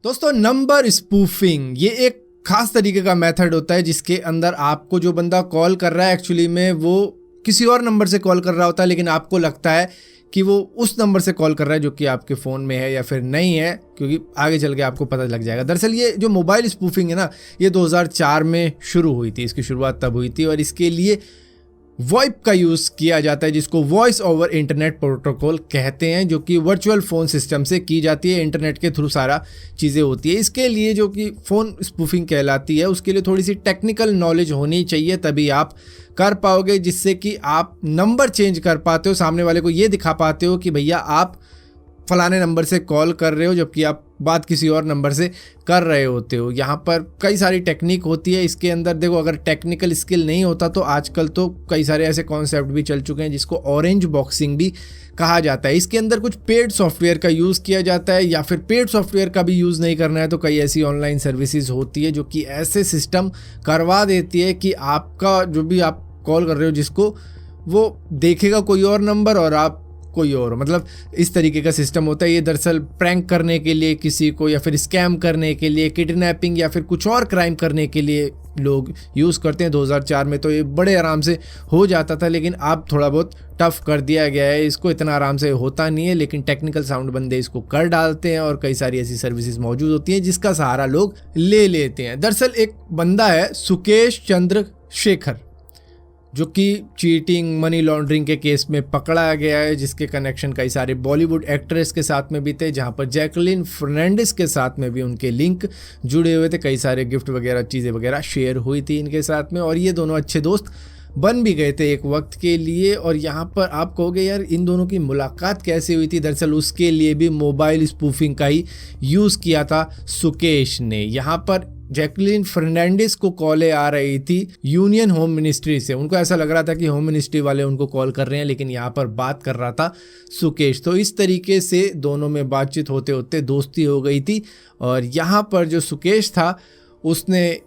दोस्तों, number spoofing ये एक खास तरीके का मेथड होता है जिसके अंदर आपको जो बंदा कॉल कर रहा है एक्चुअली में वो किसी और नंबर से कॉल कर रहा होता है, लेकिन आपको लगता है कि वो उस नंबर से कॉल कर रहा है जो कि आपके फ़ोन में है या फिर नहीं है, क्योंकि आगे चल के आपको पता लग जाएगा। दरअसल ये जो मोबाइल स्पूफिंग है ना, ये 2004 में शुरू हुई थी। इसकी शुरुआत तब हुई थी और इसके लिए वॉइप का यूज़ किया जाता है, जिसको वॉइस ओवर इंटरनेट प्रोटोकॉल कहते हैं, जो कि वर्चुअल फ़ोन सिस्टम से की जाती है। इंटरनेट के थ्रू सारा चीज़ें होती है। इसके लिए जो कि फ़ोन स्पूफिंग कहलाती है, उसके लिए थोड़ी सी टेक्निकल नॉलेज होनी चाहिए, तभी आप कर पाओगे, जिससे कि आप नंबर चेंज कर पाते हो, सामने वाले को ये दिखा पाते हो कि भैया आप फलाने नंबर से कॉल कर रहे हो जबकि आप बात किसी और नंबर से कर रहे होते हो। यहाँ पर कई सारी टेक्निक होती है। इसके अंदर देखो, अगर टेक्निकल स्किल नहीं होता तो आजकल तो कई सारे ऐसे कॉन्सेप्ट भी चल चुके हैं जिसको ऑरेंज बॉक्सिंग भी कहा जाता है। इसके अंदर कुछ पेड सॉफ्टवेयर का यूज़ किया जाता है, या फिर पेड सॉफ्टवेयर का भी यूज़ नहीं करना है तो कई ऐसी ऑनलाइन सर्विसेज होती है जो कि ऐसे सिस्टम करवा देती है कि आपका जो भी आप कॉल कर रहे हो जिसको, वो देखेगा कोई और नंबर और आप कोई और, मतलब इस तरीके का सिस्टम होता है। ये दरअसल प्रैंक करने के लिए किसी को, या फिर स्कैम करने के लिए, किडनैपिंग या फिर कुछ और क्राइम करने के लिए लोग यूज़ करते हैं। 2004 में तो ये बड़े आराम से हो जाता था, लेकिन अब थोड़ा बहुत टफ कर दिया गया है। इसको इतना आराम से होता नहीं है, लेकिन टेक्निकल साउंड बंदे इसको कर डालते हैं और कई सारी ऐसी सर्विसेज मौजूद होती हैं जिसका सहारा लोग ले लेते हैं। दरअसल एक बंदा है सुकेश चंद्र शेखर, जो कि चीटिंग, मनी लॉन्ड्रिंग के केस में पकड़ा गया है, जिसके कनेक्शन कई सारे बॉलीवुड एक्ट्रेस के साथ में भी थे, जहां पर जैकलीन फर्नांडिस के साथ में भी उनके लिंक जुड़े हुए थे। कई सारे गिफ्ट वगैरह, चीज़ें वगैरह शेयर हुई थी इनके साथ में, और ये दोनों अच्छे दोस्त बन भी गए थे एक वक्त के लिए। और यहाँ पर आप कहोगे यार इन दोनों की मुलाकात कैसे हुई थी? दरअसल उसके लिए भी मोबाइल स्पूफिंग का ही यूज़ किया था सुकेश ने। यहाँ पर जैकलीन फर्नांडिस को कॉलें आ रही थी यूनियन होम मिनिस्ट्री से। उनको ऐसा लग रहा था कि होम मिनिस्ट्री वाले उनको कॉल कर रहे हैं, लेकिन यहाँ पर बात कर रहा था सुकेश। तो इस तरीके से दोनों में बातचीत होते होते दोस्ती हो गई थी। और यहाँ पर जो सुकेश था उसने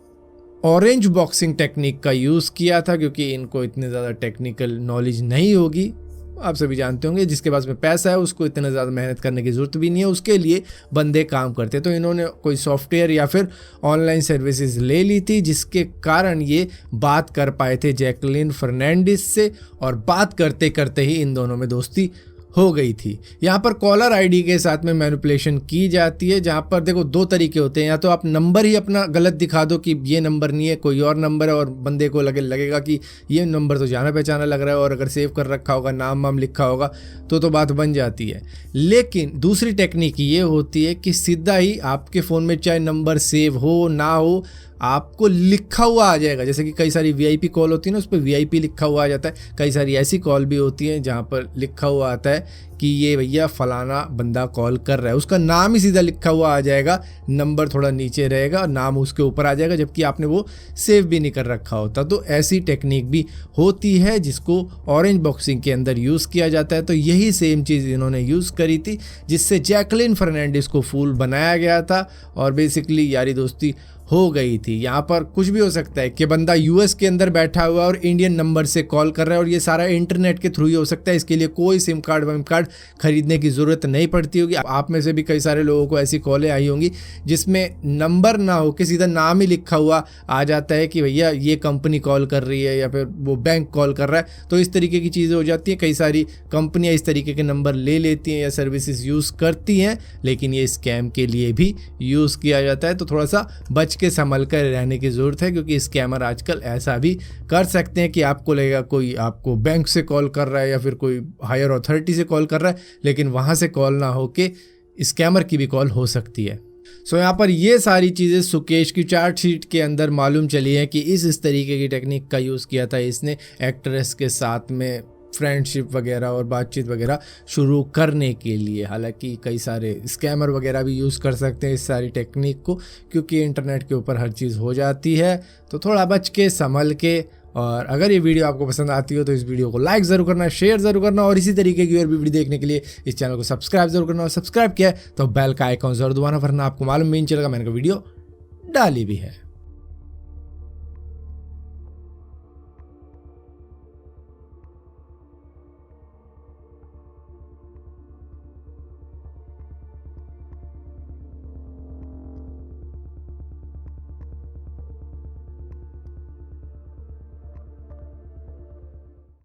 ऑरेंज बॉक्सिंग टेक्निक का यूज़ किया था, क्योंकि इनको इतने ज़्यादा टेक्निकल नॉलेज नहीं होगी। आप सभी जानते होंगे जिसके पास में पैसा है उसको इतना ज़्यादा मेहनत करने की ज़रूरत भी नहीं है, उसके लिए बंदे काम करते। तो इन्होंने कोई सॉफ्टवेयर या फिर ऑनलाइन सर्विसेज ले ली थी, जिसके कारण ये बात कर पाए थे जैकलीन फर्नांडिस से, और बात करते करते ही इन दोनों में दोस्ती हो गई थी। यहाँ पर कॉलर आईडी के साथ में मैनिपुलेशन की जाती है, जहाँ पर देखो दो तरीके होते हैं। या तो आप नंबर ही अपना गलत दिखा दो कि ये नंबर नहीं है, कोई और नंबर है, और बंदे को लगेगा कि ये नंबर तो जाना पहचाना लग रहा है, और अगर सेव कर रखा होगा, नाम वाम लिखा होगा तो बात बन जाती है। लेकिन दूसरी टेक्निक ये होती है कि सीधा ही आपके फ़ोन में चाहे नंबर सेव हो ना हो, आपको लिखा हुआ आ जाएगा। जैसे कि कई सारी वीआईपी कॉल होती है ना, उस पर वीआईपी लिखा हुआ आ जाता है। कई सारी ऐसी कॉल भी होती हैं जहाँ पर लिखा हुआ आता है कि ये भैया फलाना बंदा कॉल कर रहा है, उसका नाम ही सीधा लिखा हुआ आ जाएगा, नंबर थोड़ा नीचे रहेगा, नाम उसके ऊपर आ जाएगा, जबकि आपने वो सेव भी नहीं कर रखा होता। तो ऐसी टेक्निक भी होती है जिसको ऑरेंज बॉक्सिंग के अंदर यूज़ किया जाता है। तो यही सेम चीज़ इन्होंने यूज़ करी थी, जिससे जैकलीन फर्नांडिस को फूल बनाया गया था और बेसिकली यारी दोस्ती हो गई थी। यहाँ पर कुछ भी हो सकता है कि बंदा यूएस के अंदर बैठा हुआ है और इंडियन नंबर से कॉल कर रहा है, और ये सारा इंटरनेट के थ्रू ही हो सकता है। इसके लिए कोई सिम कार्ड वम कार्ड खरीदने की ज़रूरत नहीं पड़ती होगी। आप में से भी कई सारे लोगों को ऐसी कॉलें आई होंगी जिसमें नंबर ना हो के सीधा नाम ही लिखा हुआ आ जाता है कि भैया ये कंपनी कॉल कर रही है या फिर वो बैंक कॉल कर रहा है। तो इस तरीके की चीज़ें हो जाती हैं। कई सारी कंपनियाँ इस तरीके के नंबर ले लेती हैं या सर्विसेज यूज़ करती हैं, लेकिन ये स्कैम के लिए भी यूज़ किया जाता है। तो थोड़ा सा बच के संभल कर रहने की ज़रूरत है, क्योंकि स्कैमर आजकल ऐसा भी कर सकते हैं कि आपको लगेगा कोई आपको बैंक से कॉल कर रहा है या फिर कोई हायर अथॉरिटी से कॉल कर रहा है, लेकिन वहाँ से कॉल ना हो के स्कैमर की भी कॉल हो सकती है। सो यहाँ पर ये सारी चीज़ें सुकेश की चार्जशीट के अंदर मालूम चली है कि इस तरीके की टेक्निक का यूज़ किया था इसने एक्ट्रेस के साथ में फ्रेंडशिप वगैरह और बातचीत वगैरह शुरू करने के लिए। हालांकि कई सारे स्कैमर वगैरह भी यूज़ कर सकते हैं इस सारी टेक्निक को, क्योंकि इंटरनेट के ऊपर हर चीज़ हो जाती है। तो थोड़ा बच के संभल के, और अगर ये वीडियो आपको पसंद आती हो तो इस वीडियो को लाइक ज़रूर करना, शेयर ज़रूर करना, और इसी तरीके की और भी वीडियो देखने के लिए इस चैनल को सब्सक्राइब ज़रूर करना। और सब्सक्राइब किया है तो बेल का आइकॉन ज़रूर दबाना, वरना आपको मालूम भी नहीं चलेगा मैंने कोई वीडियो डाली भी है।